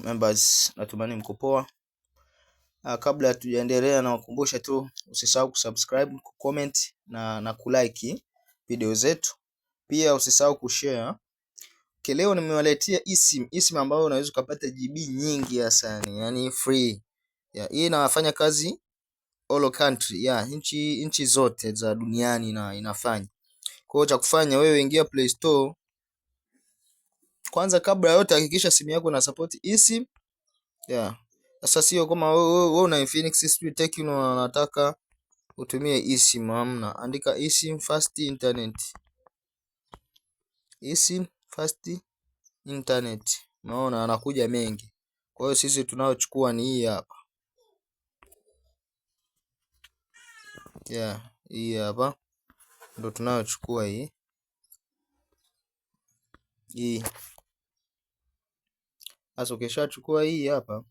Members, natumani mko poa. Kabla tujaendelea, na wakumbusha tu usisahau kusubscribe, kucomment na kulike video zetu. Pia usisahau kushare. Leo nimewaletea eSIM ambayo unaweza kupata GB nyingi hasa, yani free. Hii inafanya kazi all country, nchi zote za duniani na inafanya. Kwa hiyo cha kufanya wewe, ingia Play Store. Kwanza kabla yote hakikisha simu yako ina support eSIM. Sasa sio kama wewe una Infinix Swift Tecno unataka utumie eSIM, hamna. Andika eSIM fast internet. eSIM fast internet. Unaona anakuja mengi. Kwa hiyo sisi tunaochukua ni hii hapa. Hii hapa ndio tunaochukua hii. Sasa ukishachukua hii hapa,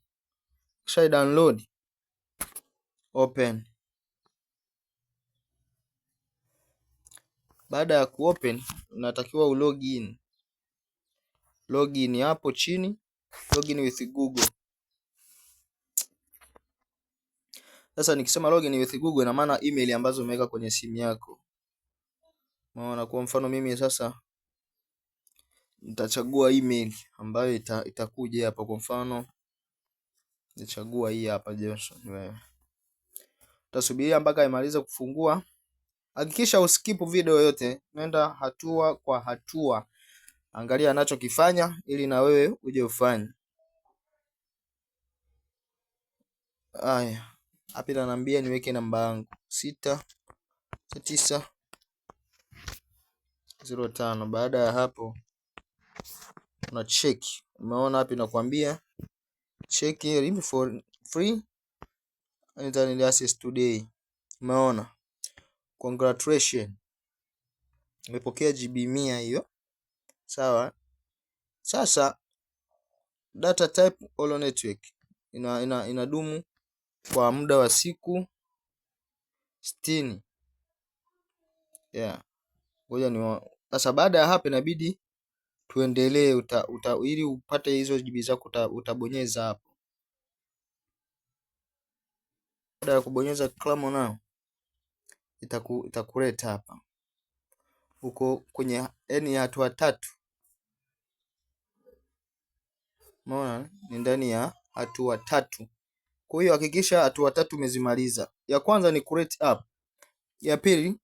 kisha download, open. Baada ya kuopen, unatakiwa ulogin. Login hapo chini, login with Google. Sasa nikisema login with Google, ina maana email ambazo umeweka kwenye simu yako. Unaona, kwa mfano mimi sasa nitachagua email ambayo itakuja hapa. Kwa mfano nichagua hii hapa, Johnson. Wewe utasubiria mpaka imalize kufungua. Hakikisha uskip video yote, nenda hatua kwa hatua, angalia anachokifanya ili na wewe uje ufanye. Haya, hapa inaniambia niweke namba yangu 69905. Baada ya hapo una check. Umeona hapa inakwambia check here for free internet access today. Umeona? Congratulations. Umepokea GB 100 hiyo. Sawa. Sasa data type all network inadumu kwa muda wa siku 60. Ngoja ni sasa, baada ya hapo inabidi tuendelee. Ili upate hizo GB zako utabonyeza hapo. Baada ya kubonyeza clamo nao itakuleta hapa. Uko kwenye hatua 3. Umeona? Ni ndani ya hatua 3. Kwa hiyo hakikisha hatua 3 umezimaliza. Ya kwanza ni create app. Ya pili,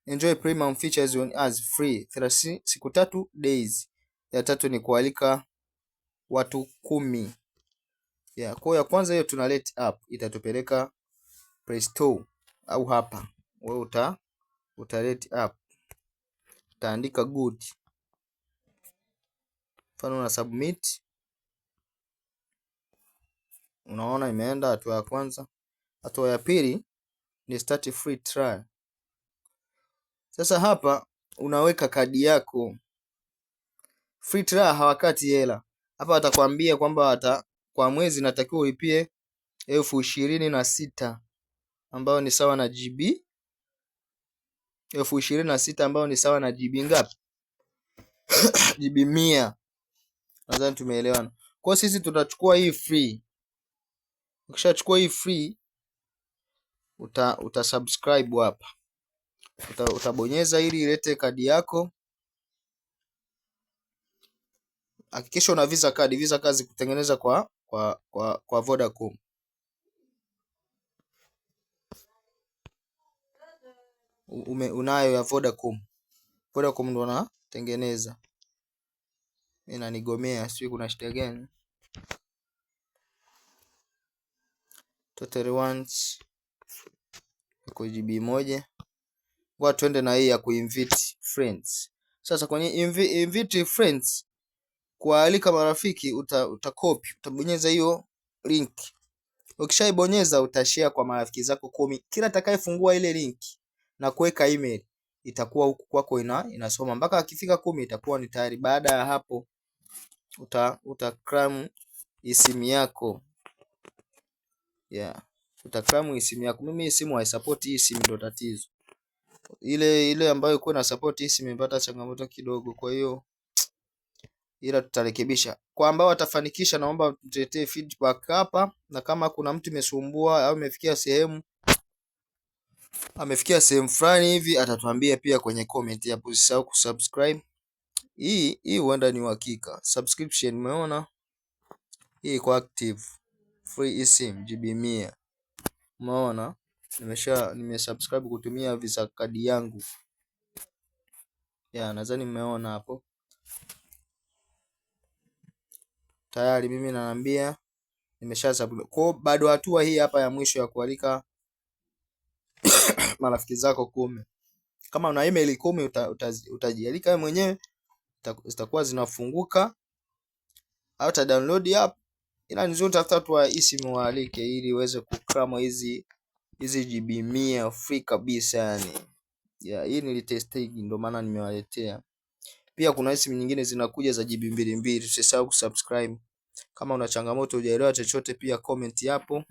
enjoy premium features on us free 30 siku 3 days. Ya tatu ni kualika watu 10. Kwa hiyo ya kwanza hiyo tunalete app, itatupeleka Play Store au hapa. Wewe utalete app. Utaandika good. Mfano na submit. Unaona imeenda hatua ya kwanza. Hatua ya pili ni start free trial. Sasa hapa unaweka kadi yako. Free trial hawakati hela. Hapa watakwambia kwamba kwa mwezi natakiwa ulipie 26,000 ambao ni sawa na GB 26,000 ambao ni sawa na GB ngapi? GB 100. Nadhani tumeelewana. Kwa sisi tutachukua hii free. Ukishachukua hii free utasubscribe hapa. Utabonyeza ili ilete kadi yako. Hakikisha una Visa card. Visa card kutengeneza kwa Vodacom. Unayo ya Vodacom. Vodacom ndo natengeneza. Mimi nanigomea, sio kuna shida gani? Total ones kwa GB 1. Kwa twende na hii ya kuinvite friends. Sasa kwenye invite friends, kualika marafiki, utacopy, utabonyeza hiyo link. Ukishaibonyeza utashare kwa marafiki zako 10. Kila atakayefungua ile link na kuweka email itakuwa huku kwako inasoma mpaka akifika 10 itakuwa ni tayari. Baada ya hapo utaclaim eSIM yako. Utaclaim eSIM yako. Mimi simu haisupport eSIM, ndio tatizo. Ile ambayo iko na support eSIM imepata changamoto kidogo, kwa hiyo ila tutarekebisha. Kwa ambao watafanikisha, naomba tutetee feedback hapa, na kama kuna mtu imesumbua au amefikia sehemu fulani hivi atatuambia pia kwenye comment hapo. Usisahau kusubscribe. Hii huenda ni uhakika. Subscription umeona? Hii iko active. Free eSIM GB 100. Umeona? Nimesubscribe kutumia Visa kadi yangu. Nadhani mmeona hapo. Tayari mimi naambia nimeshasubscribe. Kwa bado hatua hii hapa ya mwisho ya kualika marafiki zako 10. Kama una email 10 utajialika wewe mwenyewe, zitakuwa zinafunguka au uta download app. Ila nzuri tafuta watu wa eSIM waalike ili uweze kukrama hizi GB 100 free kabisa yani. Hii nilitesting ndio maana nimewaletea. Pia kuna eSIM nyingine zinakuja za GB 2. Usisahau kusubscribe. Kama una changamoto hujaelewa chochote pia comment hapo.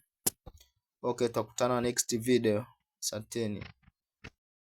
Okay, tutakutana next video. Asanteni.